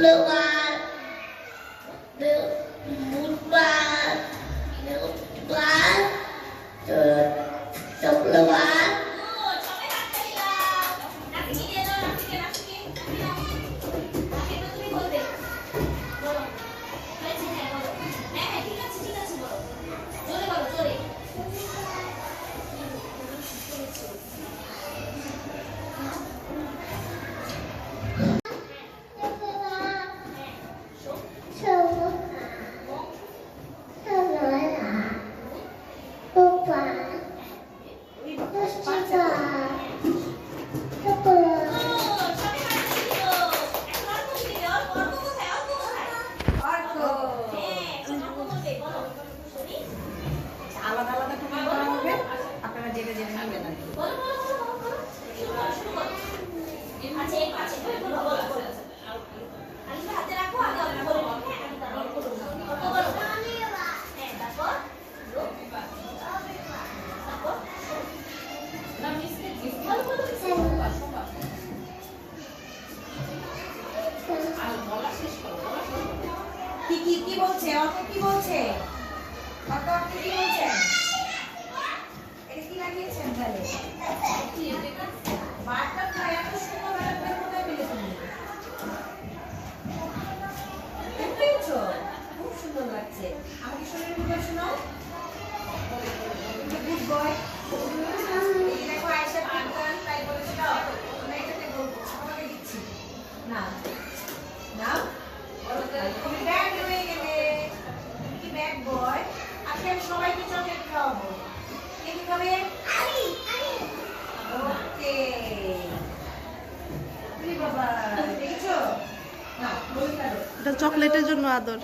শুক্রবার, বুধবার, বুধবার, শুক্রবার, কি বলছে? অত কি বলছে? অত আপনি কি বলছেন? এটা কি লাগিয়েছেন তাহলে? বারটা প্রায় এত সুন্দর লাগবে কোথায় পেলে তুমি? পেয়েছো? খুব সুন্দর লাগছে। আমাকে শরীরের কথা শোনাও। Good boy. এই দেখো আয়েশা পাগল তাই বলেছিল। তোমরা এটাতে বলবো। আমাকে দিচ্ছি। না। নাও। তুমি ব্যাগ রয়ে গেলে কি ব্যাগ বয় আজকে আমি সবাইকে চকলেট খাওয়াবো কে কি খাবে ওকে তুমি বাবা দেখেছো না বলি কারো এটা চকলেটের জন্য আদর।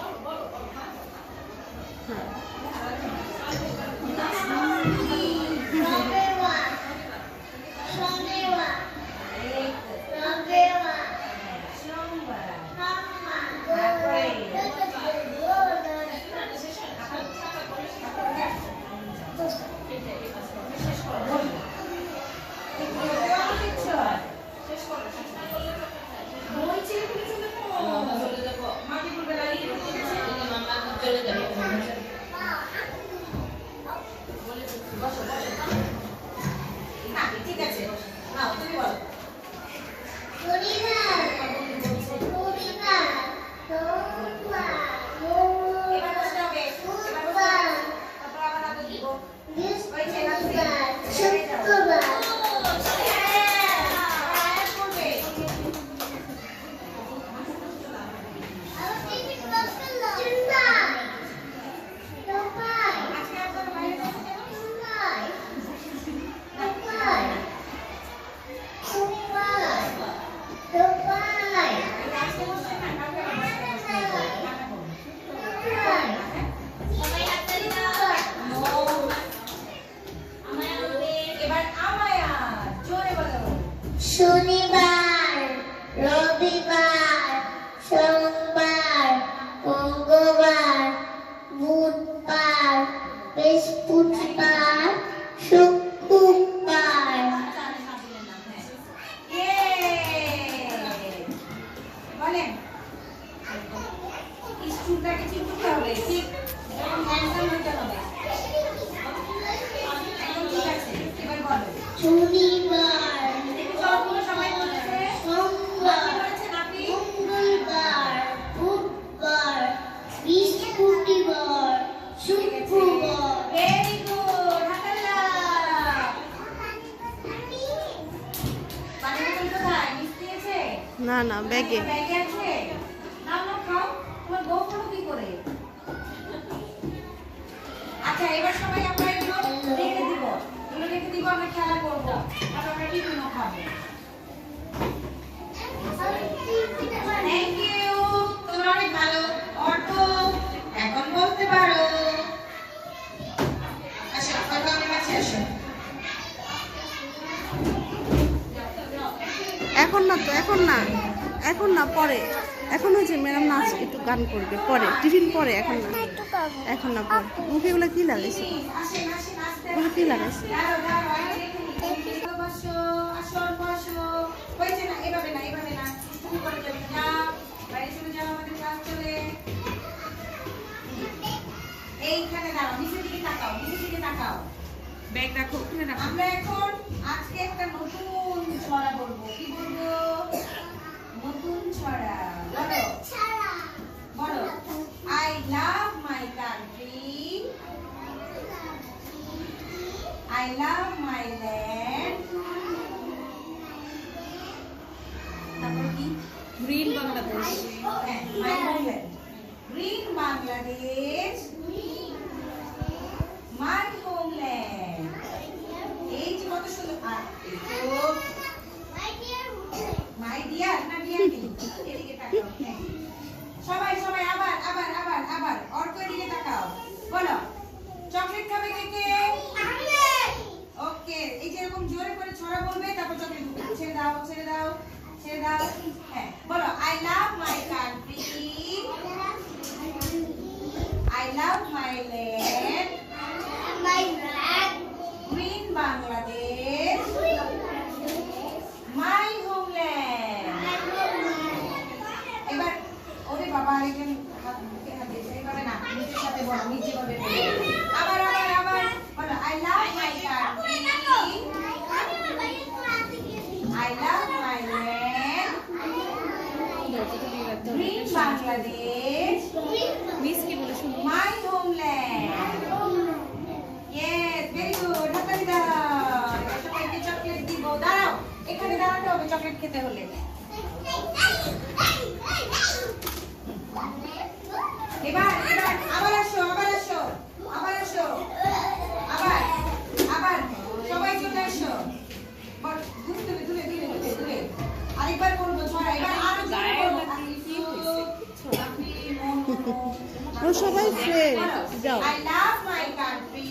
ঠিক আছে নাও তুমি বলো শনিবার, রবিবার, সোমবার, মঙ্গলবার, বুধবার, বৃহস্পতিবার, শুক্রবার। বলেন স্কুলটাকে চিনতে হবে ঠিক হ্যান্ডসাম হতে হবে একদম ঠিক আছে এবার বলো শনিবার, সবগুলো সবাই বলেছে সোমবার, মঙ্গলবার, বুধবার, বৃহস্পতিবার, শুক্রবার। ভেরি গুড হাতাল্লা পানি বোতল কোথায় মিস দিয়েছে না না ব্যাগে। ব্যাগে আছে নাও নাও খাও তোমার বউ খাবো কি করে আচ্ছা এবার সবাই আমরা এগুলো রেখে দিব আমরা খেলা করবো তারপর আমরা টিফিনও খাবো থ্যাংক ইউ তোমরা অনেক ভালো অটো এখন বলতে পারো আচ্ছা কথা আমার কাছে আসো এখন না তো, এখন না পরে। এখন হচ্ছে ম্যাডাম নাচ একটু গান করবে পরে, টিফিন পরে, এখন না, এখন না পরে। মুখে এগুলো কি লাগাইছে? ওগুলো কি লাগাইছে? এভাবে না তুমি করে যাবে না বাইরে চলে ব্যাগ রাখো, ওখানে রাখো। আমরা এখন আজকে একটা নতুন ছড়া বলবো। কি বলবো? নতুন ছড়া। বলো বলো। I love my country. I love my land. তারপর কি? Green Bangladesh. My homeland. Green Bangladesh. My homeland. এই যে কত সুন্দর। আর একটু মাই ডিয়ার না ডিয়ার নেই। এদিকে তাকাও। হ্যাঁ। সবাই সবাই আবার আবার আবার আবার অর্ক দিকে তাকাও। বলো চকলেট খাবে কে কে? ওকে, এই যে এরকম জোরে করে ছড়া বলবে, তারপর চকলেট দিবে। ছেড়ে দাও ছেড়ে দাও ছেড়ে দাও। হ্যাঁ বলো I love my country. I love my land. Green Bangladesh. My homeland. এবার ওরে বাবা আরেকজন হাত মুখে হাত দিয়েছে। এইভাবে না, নিজের সাথে বলো, নিজে ভাবে বলো। আবার আবার আবার বলো I love my country. I love my land. Green Bangladesh. Miss কি বলে শুনো? My homeland. Yes, very good. হাতালি দাও। সবাইকে চকলেট দিব। দাঁড়াও, এখানে দাঁড়াতে হবে চকলেট খেতে হলে। এবার এবার আবার আসো আবার আসো আবার আসো আবার আবার সবাই চলে আসো। বল, দূরে দূরে দূরে দূরে দূরে দূরে। আরেকবার বলবো ছড়া। এবার আরো জোরে বলবো। ও সবাই ফ্রেন্ড। যাও I love my country.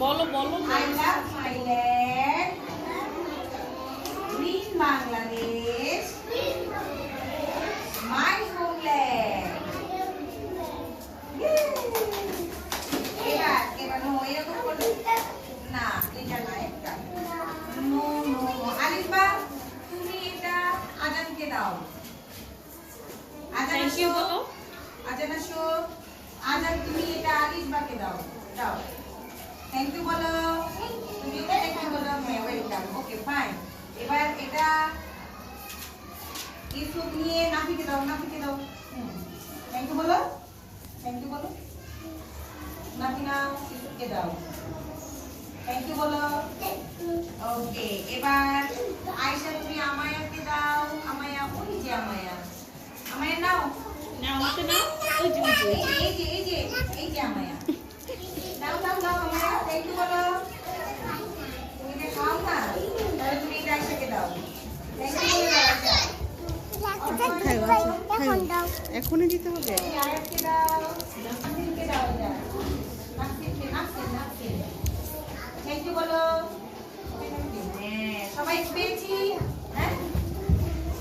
বলো বলো। I love my land. Green Bangladesh. My homeland. এবার এবার নো এরকম করলে না, এটা না একটা। নো নো আলিফা, তুমি এটা আজানকে দাও। আজান থ্যাংক ইউ আসো। বলো। আজান আসো। আজান তুমি এটা আলিফাকে দাও। দাও। থ্যাংক ইউ বলো। তুমি এটা থ্যাংক ইউ বলো। হ্যাঁ ওয়েলকাম। Okay fine. এবার এটা ইউসুফ নিয়ে নাফিকে দাও। নাফিকে দাও। থ্যাংক ইউ বলো। থ্যাংক ইউ বলো। নাফি নাও, ইউসুফকে দাও। থ্যাংক ইউ বলো। ওকে, এবার আয়েশা তুমি আমায়াকে দাও। আমায়া, ওই যে আমায়া। আমায়া নাও। না আমাকে না, ওই যে ওই যে, ওই যে। এই যে এই যে এই যে আমায়া। দাও দাও দাও আমায়া। থ্যাংক ইউ বলো। তুমি এটা খাও না, তাহলে তুমি এটা আয়েশাকে দাও। থ্যাংক ইউ বলে দাও আয়েশা। খাইও, আচ্ছা, খাইও। এখনই দিতে হবে? এই আয়াতকে দাও। নাফিকে দাও এটা। নাফিকে নাফিকে নাফিকে। থ্যাংক ইউ বলো। হ্যাঁ, সবাই পেয়েছি। হ্যাঁ,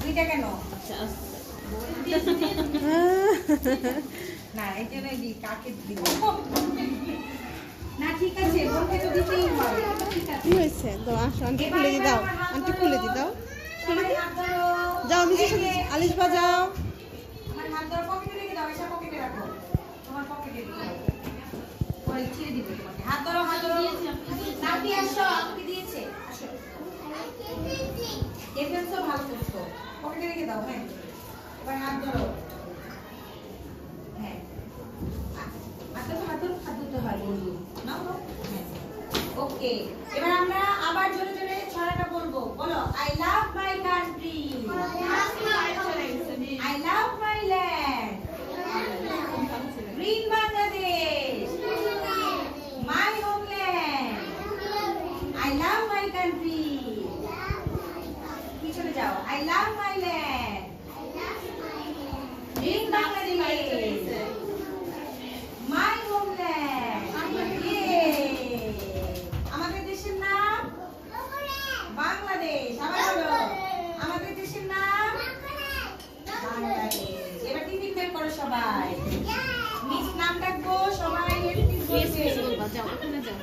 দুইটা কেন? আচ্ছা না, এই জন্য কাকে দিব না। ঠিক আছে, বলতে তো দিতেই হয়। ঠিক আছে। কি হয়েছে? তো আসো, আন্টি খুলে দি দাও। আন্টি খুলে দি দাও। খুলে দি। হাত ধরো। যাও নিজের সাথে আলিশবা যাও। আমার হাত ধরো, পকেটে রেখে দাও। এসব পকেটে রাখো। তোমার পকেটে রেখে দাও। পরে ছিঁড়ে দিবে তোমাকে। হাত ধরো, হাত ধরো। নাতি আসো, আমাকে দিয়েছে। আসো। এফএমসও ভালো করছো। পকেটে রেখে দাও। হ্যাঁ, এবার হাত ধরো। হ্যাঁ, হাত ধরো, হাত ধরো, হাত ধরতে হয় বন্ধু। নাও নাও। হ্যাঁ, ওকে। এবার আমরা আবার জোরে জোরে ছড়াটা বলবো। বলো I love my country. I love my land. Green Bangladesh. My homeland. I love my country. পিছনে যাও। I love my land. Green Bangladesh. My homeland. Yay! আমাদের দেশের নাম বাংলাদেশ। আবার বলো। আমাদের দেশের নাম বাংলাদেশ। এবার টিফিন বের করো সবাই। মিস নাম ডাকবো, সবাই টিফিন প্লিজ করবে। বলবা, যাও ওখানে যাও।